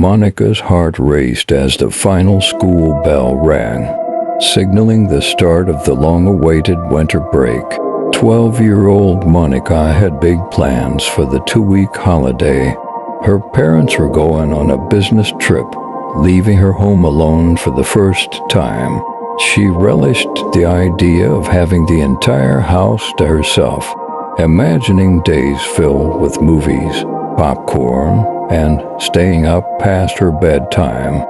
Monika's heart raced as the final school bell rang, signaling the start of the long-awaited winter break. 12-year-old Monika had big plans for the 2-week holiday. Her parents were going on a business trip, leaving her home alone for the first time. She relished the idea of having the entire house to herself, imagining days filled with movies, popcorn, and staying up past her bedtime.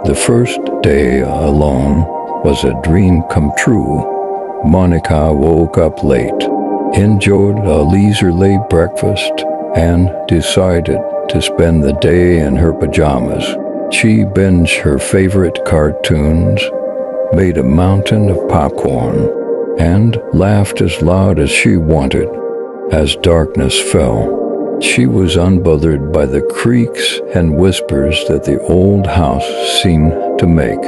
The first day alone was a dream come true. Monika woke up late, enjoyed a leisurely breakfast, and decided to spend the day in her pajamas. She binged her favorite cartoons, made a mountain of popcorn, and laughed as loud as she wanted. As darkness fell, she was unbothered by the creaks and whispers that the old house seemed to make.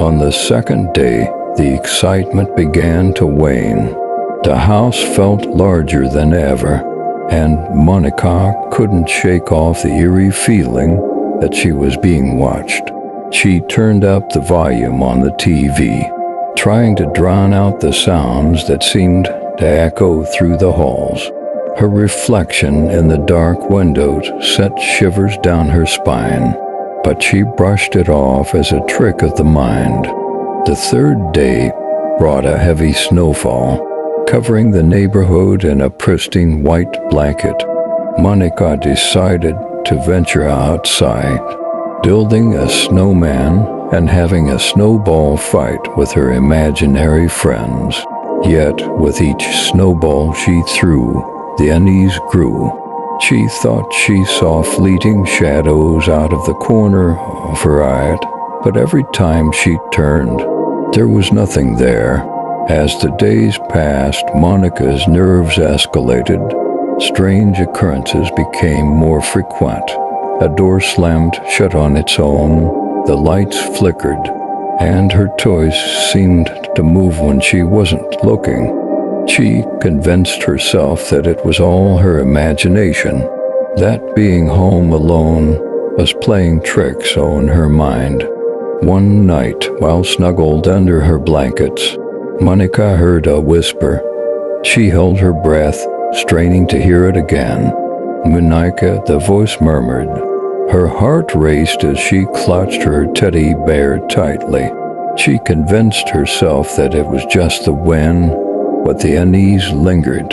On the second day, the excitement began to wane. The house felt larger than ever, and Monika couldn't shake off the eerie feeling that she was being watched. She turned up the volume on the TV, trying to drown out the sounds that seemed to echo through the halls. Her reflection in the dark windows sent shivers down her spine, but she brushed it off as a trick of the mind. The third day brought a heavy snowfall, covering the neighborhood in a pristine white blanket. Monika decided to venture outside, building a snowman and having a snowball fight with her imaginary friends. Yet, with each snowball she threw, the unease grew. She thought she saw fleeting shadows out of the corner of her eye, but every time she turned, there was nothing there. As the days passed, Monika's nerves escalated. Strange occurrences became more frequent. A door slammed shut on its own, the lights flickered, and her toys seemed to move when she wasn't looking. She convinced herself that it was all her imagination, that being home alone was playing tricks on her mind. One night, while snuggled under her blankets, Monika heard a whisper. She held her breath, straining to hear it again. "Monika," the voice murmured. Her heart raced as she clutched her teddy bear tightly. She convinced herself that it was just the wind, but the unease lingered.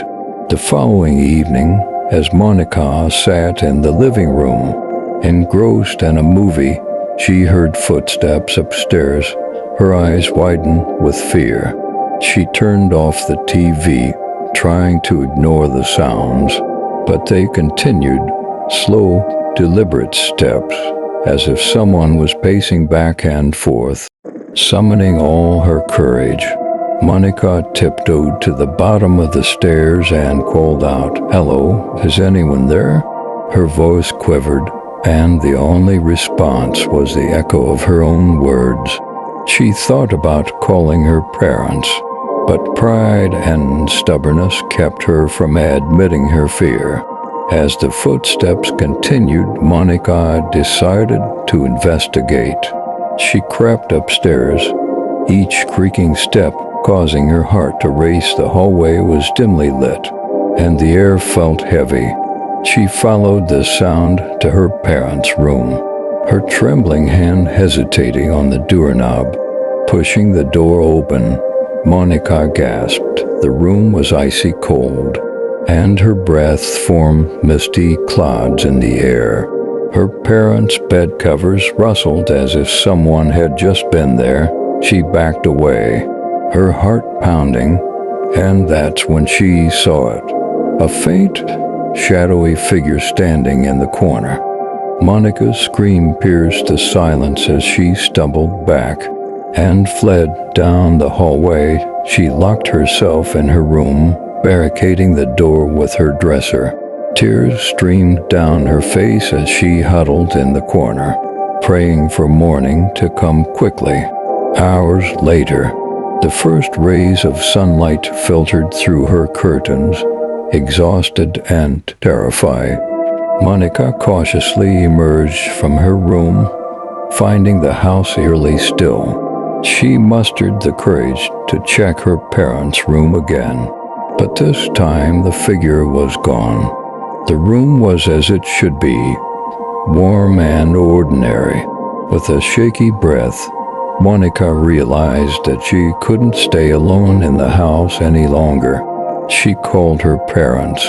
The following evening, as Monika sat in the living room, engrossed in a movie, she heard footsteps upstairs. Her eyes widened with fear. She turned off the TV, trying to ignore the sounds, but they continued, slow, deliberate steps, as if someone was pacing back and forth. Summoning all her courage, Monika tiptoed to the bottom of the stairs and called out, "Hello, is anyone there?" Her voice quivered, and the only response was the echo of her own words. She thought about calling her parents, but pride and stubbornness kept her from admitting her fear. As the footsteps continued, Monika decided to investigate. She crept upstairs, each creaking step causing her heart to race. The hallway was dimly lit, and the air felt heavy. She followed the sound to her parents' room, her trembling hand hesitating on the doorknob. Pushing the door open, Monika gasped. The room was icy cold, and her breath formed misty clouds in the air. Her parents' bed covers rustled as if someone had just been there. She backed away, her heart pounding, and that's when she saw it. A faint, shadowy figure standing in the corner. Monika's scream pierced the silence as she stumbled back and fled down the hallway. She locked herself in her room, barricading the door with her dresser. Tears streamed down her face as she huddled in the corner, praying for morning to come quickly. Hours later, the first rays of sunlight filtered through her curtains. Exhausted and terrified, Monika cautiously emerged from her room, finding the house eerily still. She mustered the courage to check her parents' room again, but this time the figure was gone. The room was as it should be, warm and ordinary. With a shaky breath, Monika realized that she couldn't stay alone in the house any longer. She called her parents,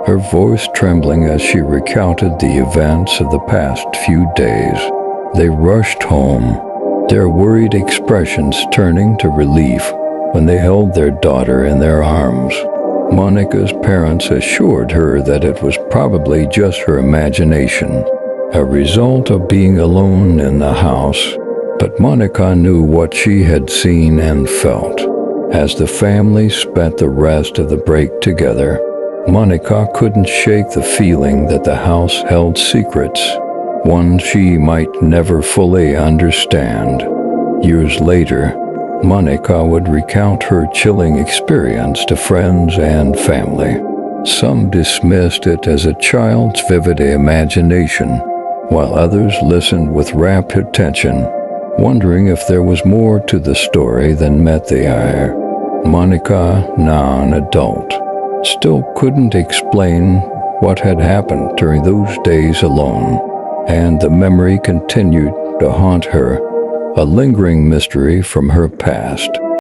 her voice trembling as she recounted the events of the past few days. They rushed home, their worried expressions turning to relief when they held their daughter in their arms. Monika's parents assured her that it was probably just her imagination, a result of being alone in the house, but Monika knew what she had seen and felt. As the family spent the rest of the break together, Monika couldn't shake the feeling that the house held secrets, one she might never fully understand. Years later, Monika would recount her chilling experience to friends and family. Some dismissed it as a child's vivid imagination, while others listened with rapt attention, wondering if there was more to the story than met the eye. Monika, now an adult, still couldn't explain what had happened during those days alone, and the memory continued to haunt her, a lingering mystery from her past.